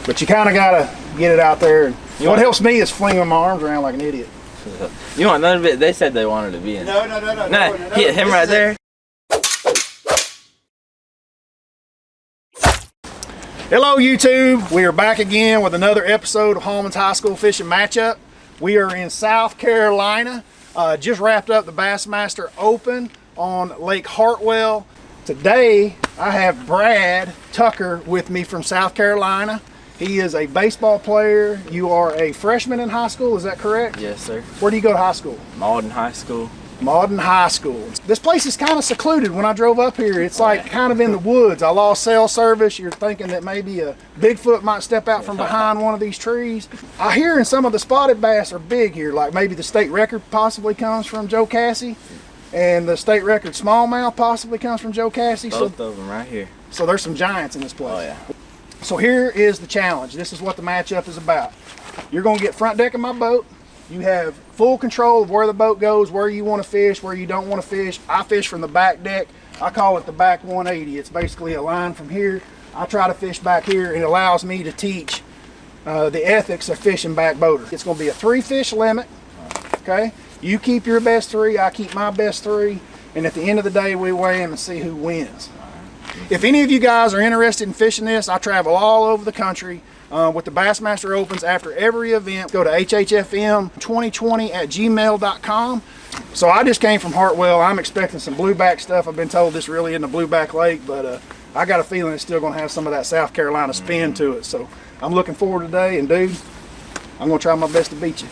But you kind of gotta get it out there. And what helps me is flinging my arms around like an idiot. You want none of it? They said they wanted to be in. No. Hit him right there. Hello YouTube, we are back again with another episode of Hallman's High School Fishing Matchup. We are in South Carolina. Just wrapped up the Bassmaster Open on Lake Hartwell. Today I have Brad Tucker with me from South Carolina. He is a baseball player. You are a freshman in high school, is that correct? Yes, sir. Where do you go to high school? Malden High School. Malden High School. This place is kind of secluded. When I drove up here, it's like kind of in the woods. I lost cell service. You're thinking that maybe a Bigfoot might step out from behind one of these trees. I hear in some of the spotted bass are big here, like maybe the state record possibly comes from Jocassee, and the state record smallmouth possibly comes from Jocassee. Both of them right here. So there's some giants in this place. Oh yeah. So here is the challenge. This is what the matchup is about. You're going to get front deck of my boat. You have full control of where the boat goes, where you want to fish, where you don't want to fish. I fish from the back deck. I call it the back 180. It's basically a line from here. I try to fish back here, and it allows me to teach the ethics of fishing back boater. It's going to be a 3-fish limit, okay? You keep your best 3, I keep my best 3, and at the end of the day, we weigh them and see who wins. If any of you guys are interested in fishing this, I travel all over the country with the Bassmaster Opens after every event. Go to hhfm2020@gmail.com. So I just came from Hartwell. I'm expecting some blueback stuff. I've been told this really isn't a blueback lake, but I got a feeling it's still going to have some of that South Carolina spin to it. So I'm looking forward today, and dude, I'm going to try my best to beat you.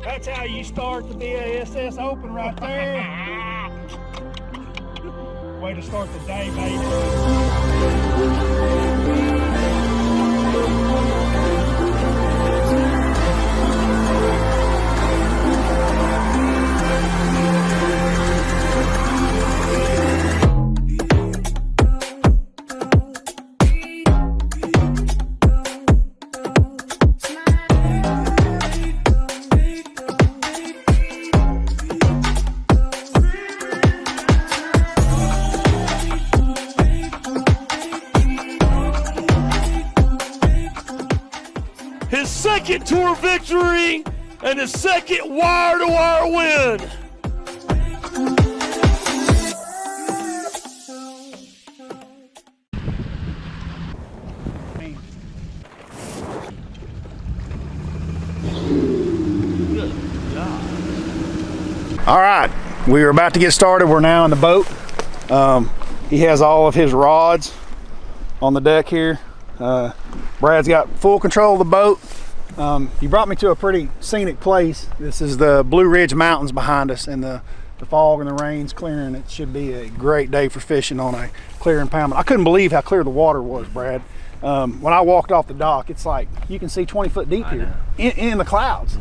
That's how you start the BASS Open right there. Way to start the day, baby. His second tour victory and his second wire-to-wire win. All right, we are about to get started. We're now in the boat. He has all of his rods on the deck here. Brad's got full control of the boat. You brought me to a pretty scenic place. This is the Blue Ridge Mountains behind us, and the fog and the rain's clearing. It should be a great day for fishing on a clear impoundment. I couldn't believe how clear the water was, Brad. When I walked off the dock, it's like you can see 20 foot deep here in the clouds.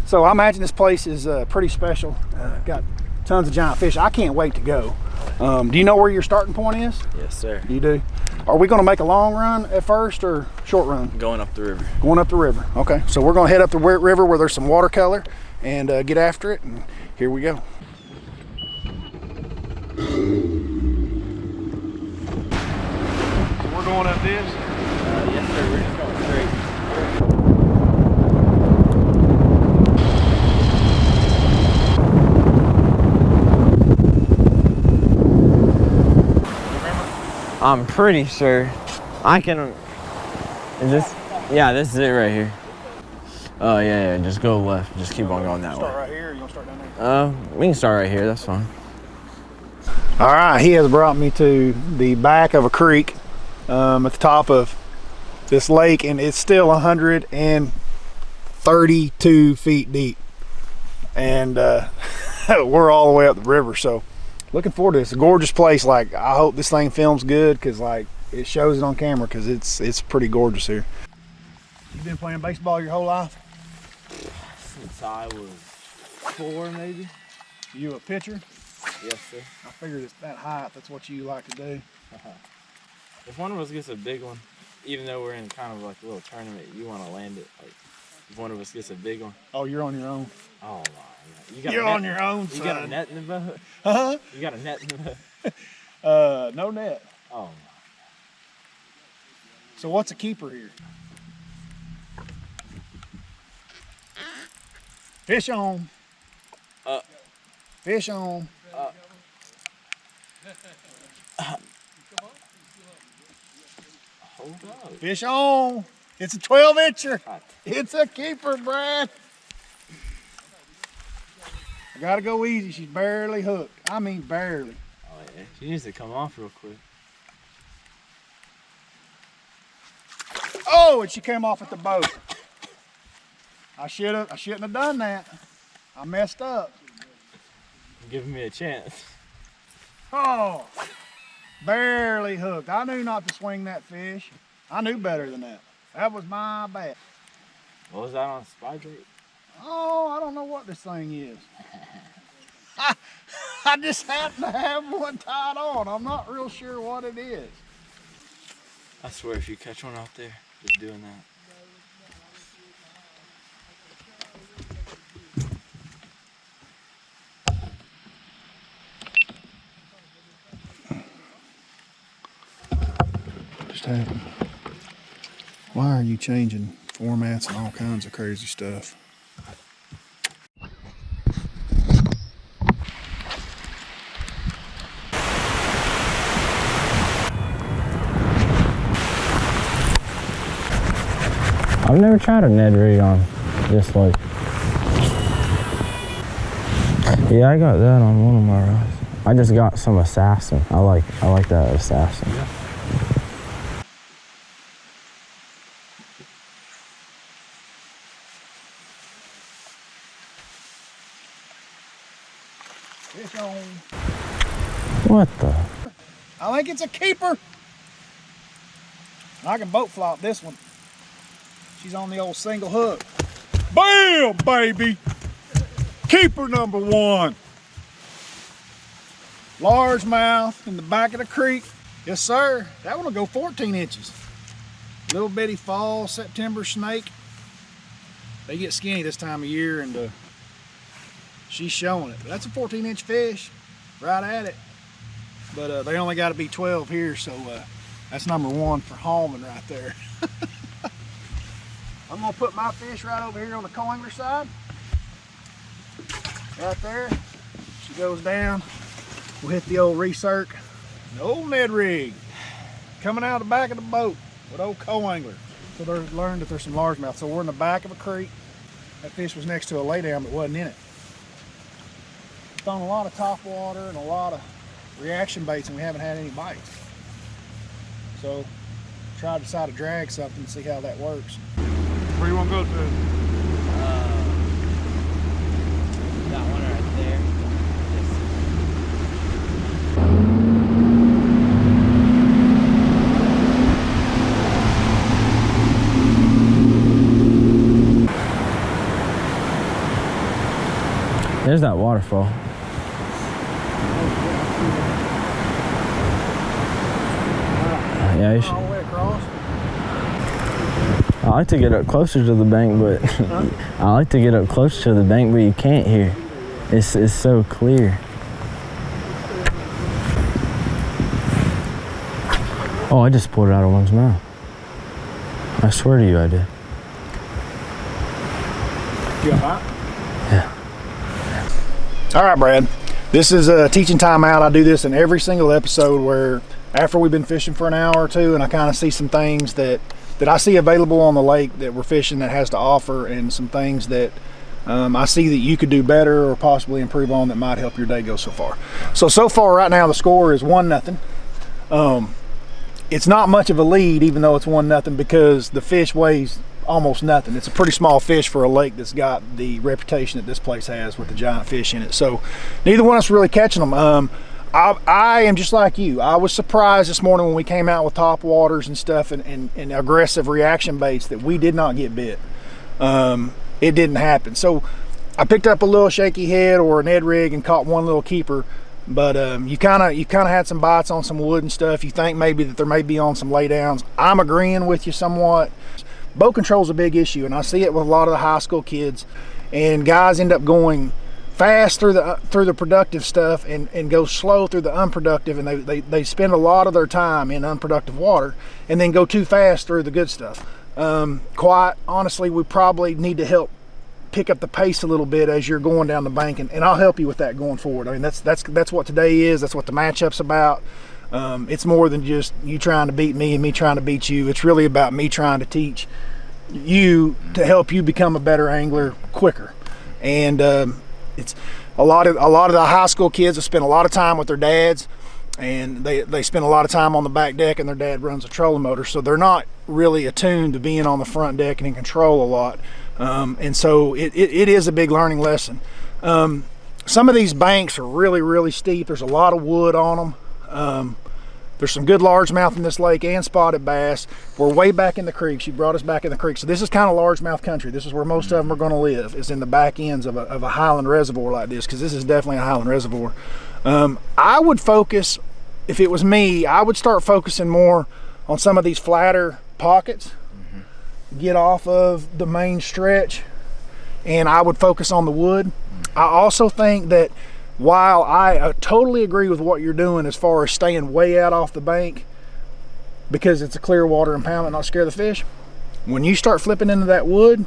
So I imagine this place is pretty special. Got tons of giant fish. I can't wait to go. Do you know where your starting point is? Yes, sir. You do? Are we going to make a long run at first or short run? Going up the river. Going up the river. Okay, so we're going to head up the river where there's some watercolor and get after it, and here we go. So we're going up this? Yes, sir. We're just going straight. I'm pretty sure I can. Is this? Yeah, this is it right here. Oh yeah, just go left. Just keep on going that way. Start right here, or you want to start down there? We can start right here. That's fine. All right, he has brought me to the back of a creek at the top of this lake, and it's still 132 feet deep, and we're all the way up the river. So looking forward to this. It's a gorgeous place. Like, I hope this thing films good, because like it shows it on camera, because it's pretty gorgeous here. You've been playing baseball your whole life? Since I was 4, maybe. You a pitcher? Yes, sir. I figured it's that height, that's what you like to do. If one of us gets a big one, even though we're in kind of like a little tournament, you want to land it like if one of us gets a big one. Oh, you're on your own. Oh, wow. You're on your own, You son. got a net in the boat? Huh? You got a net in the boat? No net. Oh, my. So what's a keeper here? Fish on. Fish on. Hold on. Fish on. It's a 12-incher. It's a keeper, Brad. I gotta go easy. She's barely hooked. I mean barely. Oh, yeah. She needs to come off real quick. Oh, and she came off at the boat. I shouldn't have done that. I messed up. You're giving me a chance. Oh, barely hooked. I knew not to swing that fish. I knew better than that. That was my bad. What was that on spy bait? Oh, I don't know what this thing is. I just happen to have one tied on. I'm not real sure what it is. I swear, if you catch one out there, just doing that. Just happened. Why are you changing formats and all kinds of crazy stuff? I've never tried a Ned rig on this lake. Yeah, I got that on one of my rods. I just got some Assassin. I like that Assassin. Yeah. Fish on. What the? I think it's a keeper. I can boat flop this one. She's on the old single hook. Bam, baby! Keeper number one. Largemouth in the back of the creek. Yes, sir. That one will go 14 inches. Little bitty fall, September snake. They get skinny this time of year, and she's showing it. But that's a 14-inch fish, right at it. But they only got to be 12 here, so that's number one for Hallman right there. I'm gonna put my fish right over here on the co-angler side. Right there. She goes down. We'll hit the old recirc. The old Ned rig. Coming out of the back of the boat with old co-angler. So they learned that there's some largemouth. So we're in the back of a creek. That fish was next to a laydown but wasn't in it. Thrown a lot of top water and a lot of reaction baits, and we haven't had any bites. So try to decide to drag something and see how that works. Where you want to go to? That one right there. There's that waterfall. Yeah, you should. All the way across? I like to get up closer to the bank, but I like to get up close to the bank, but you can't here. It's so clear. Oh, I just pulled it out of one's mouth. I swear to you, I did. You got that? Yeah. All right, Brad. This is a teaching time out. I do this in every single episode where after we've been fishing for an hour or two and I kind of see some things that I see available on the lake that we're fishing that has to offer, and some things that I see that you could do better or possibly improve on that might help your day go so far. So far right now the score is 1-0. It's not much of a lead even though it's 1-0 because the fish weighs almost nothing. It's a pretty small fish for a lake that's got the reputation that this place has with the giant fish in it. So neither one of us really catching them. I am just like you. I was surprised this morning when we came out with top waters and stuff and aggressive reaction baits that we did not get bit. It didn't happen. So I picked up a little shaky head or a Ned rig and caught one little keeper. But you kind of had some bites on some wood and stuff. You think maybe that there may be on some laydowns. I'm agreeing with you somewhat. boat control is a big issue, and I see it with a lot of the high school kids, and guys end up going fast through the productive stuff and go slow through the unproductive, and they spend a lot of their time in unproductive water and then go too fast through the good stuff. Quite honestly, we probably need to help pick up the pace a little bit as you're going down the bank, and I'll help you with that going forward. I mean, that's what today is. That's what the matchup's about. It's more than just you trying to beat me and me trying to beat you. It's really about me trying to teach you to help you become a better angler quicker. And it's a lot of the high school kids have spent a lot of time with their dads, and they spend a lot of time on the back deck, and their dad runs a trolling motor, so they're not really attuned to being on the front deck and in control a lot. And so it is a big learning lesson. Some of these banks are really steep. There's a lot of wood on them. There's some good largemouth in this lake and spotted bass. We're way back in the creek. She brought us back in the creek. So this is kind of largemouth country. This is where most of them are going to live, is in the back ends of a highland reservoir like this, because this is definitely a highland reservoir. I would focus, if it was me, I would start focusing more on some of these flatter pockets, get off of the main stretch, and I would focus on the wood. I also think that while I totally agree with what you're doing as far as staying way out off the bank, because it's a clear water impoundment, not scare the fish, when you start flipping into that wood,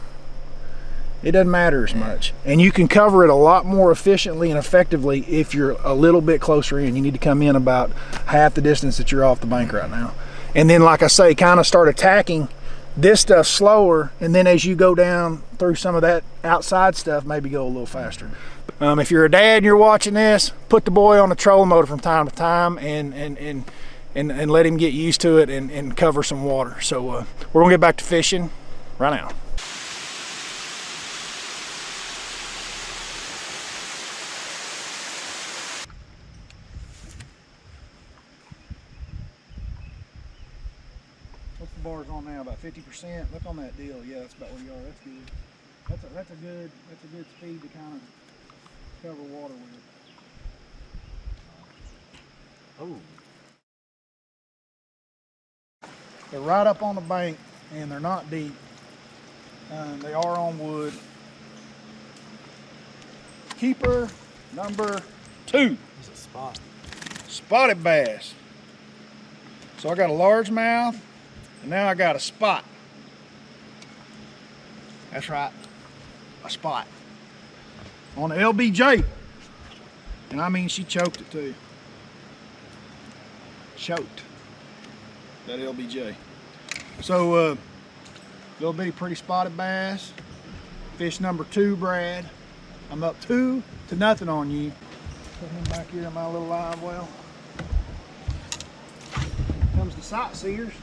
it doesn't matter as much, and you can cover it a lot more efficiently and effectively if you're a little bit closer in. You need to come in about half the distance that you're off the bank right now, and then, like I say, kind of start attacking this stuff slower, and then as you go down through some of that outside stuff, maybe go a little faster. If you're a dad and you're watching this, put the boy on a trolling motor from time to time and let him get used to it and cover some water. So we're gonna get back to fishing right now. What's the bars on now? About 50%. Look on that deal. Yeah, that's about where you are. That's good. That's a good speed to kind of cover water with. Oh. They're right up on the bank, and they're not deep. They are on wood. Keeper number 2. It's a spot. Spotted bass. So I got a largemouth, and now I got a spot. That's right, a spot. On the LBJ. And I mean, she choked it too. Choked that LBJ. So little bitty pretty spotted bass. Fish number 2, Brad. I'm up 2-0 on you. Put him back here in my little live well. Here comes the sightseers.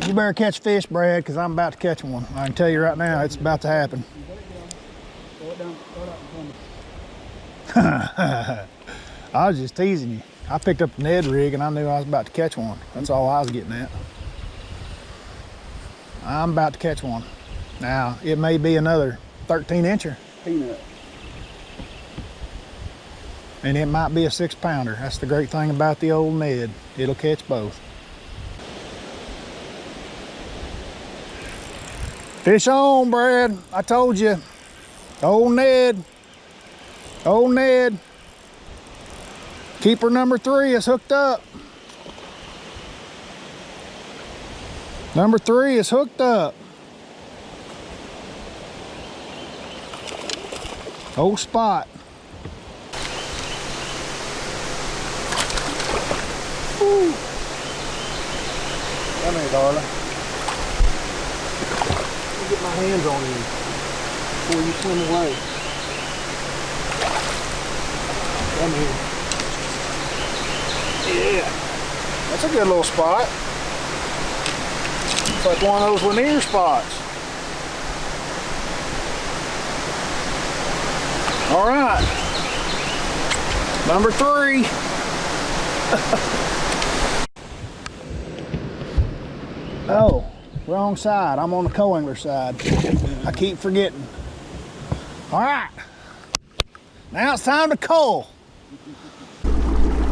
You better catch fish, Brad, because I'm about to catch one. I can tell you right now, it's about to happen. I was just teasing you. I picked up the Ned rig and I knew I was about to catch one. That's all I was getting at. I'm about to catch one. Now, it may be another 13-incher. Peanut. And it might be a 6-pounder. That's the great thing about the old Ned. It'll catch both. Fish on, Brad. I told you. Old Ned. Old Ned. Keeper number 3 is hooked up. Number 3 is hooked up. Old spot. Woo. Come here, darling. Let me get my hands on you before you swim away. Come here. Yeah. That's a good little spot. It's like one of those Lanier spots. All right. Number 3. Oh, wrong side. I'm on the co-angler side. I keep forgetting. All right. Now it's time to cull.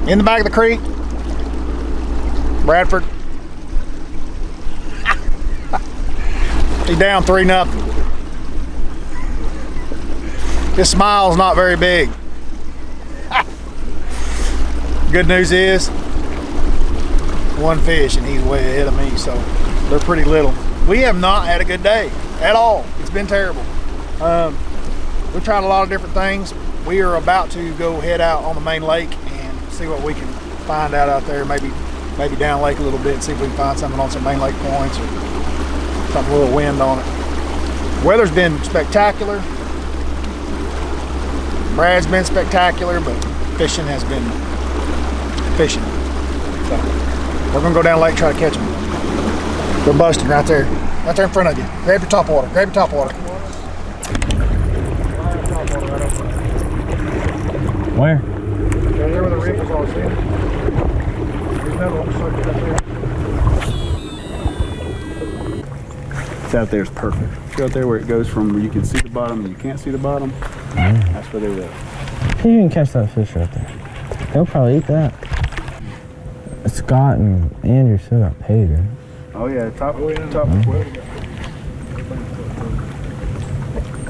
In the back of the creek, Bradford. He's down 3-0. His smile's not very big. Good news is, one fish and he's way ahead of me, so they're pretty little. We have not had a good day at all. It's been terrible. We've tried a lot of different things. We are about to go head out on the main lake and see what we can find out there. Maybe down lake a little bit, see if we can find something on some main lake points or something, a little wind on it. Weather's been spectacular. Brad's been spectacular, but fishing has been fishing. So we're gonna go down lake, try to catch them. They're busting right there in front of you. Grab your top water, grab your top water. Where? Right there where the rig was all sitting. There's another one circled up there. It's out there is perfect. See out there where it goes from where you can see the bottom and you can't see the bottom? That's where they live. You can catch that fish right there. They'll probably eat that. Scott and Andrew still got paid, right? Oh yeah, top.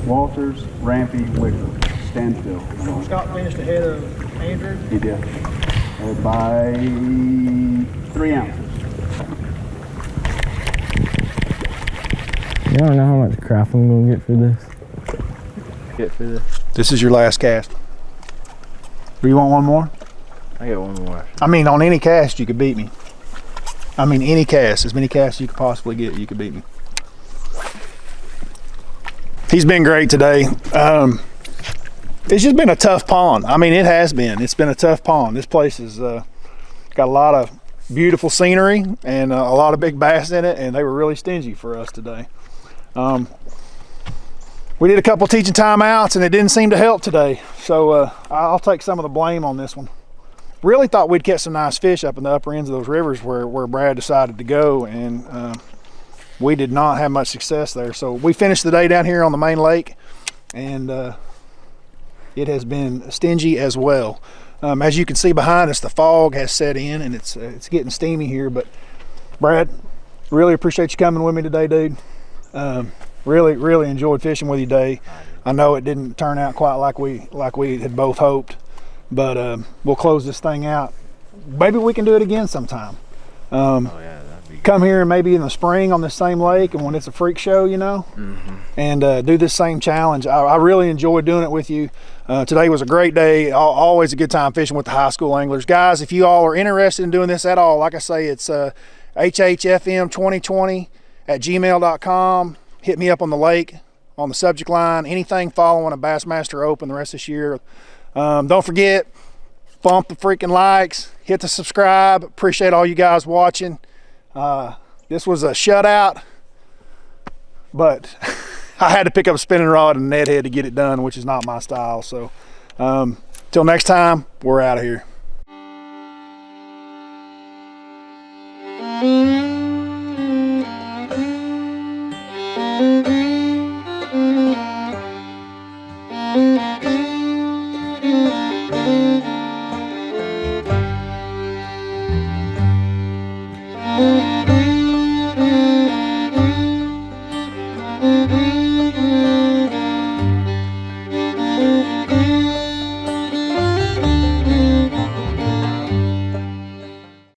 Walters, Rampy, Wicker, Standstill. Scott finished ahead of Andrew. He did. By 3 ounces. You don't know how much crap I'm gonna get for this. This is your last cast. Do you want one more? I get one more. I mean, on any cast, you could beat me. I mean, any cast, as many casts you could possibly get, you could beat me. He's been great today. It's just been a tough pond. I mean, it has been. It's been a tough pond. This place has got a lot of beautiful scenery and a lot of big bass in it, and they were really stingy for us today. We did a couple teaching timeouts, and it didn't seem to help today. So I'll take some of the blame on this one. Really thought we'd catch some nice fish up in the upper ends of those rivers where Brad decided to go, and we did not have much success there. So we finished the day down here on the main lake, and it has been stingy as well. As you can see behind us, the fog has set in, and it's getting steamy here. But Brad, really appreciate you coming with me today, dude. Really enjoyed fishing with you today. I know it didn't turn out quite like we had both hoped, but we'll close this thing out. Maybe we can do it again sometime. Oh yeah, that'd be good. Come here maybe in the spring on this same lake, and when it's a freak show, you know, and do this same challenge. I really enjoyed doing it with you. Today was a great day. Always a good time fishing with the high school anglers. Guys, if you all are interested in doing this at all, like I say, it's Hhfm 2020 at gmail.com. Hit me up on the lake, on the subject line, anything following a Bassmaster Open the rest of this year. Don't forget, bump the freaking likes, hit the subscribe. Appreciate all you guys watching. This was a shutout, but I had to pick up a spinning rod and a net head to get it done, which is not my style. So till next time, we're out of here.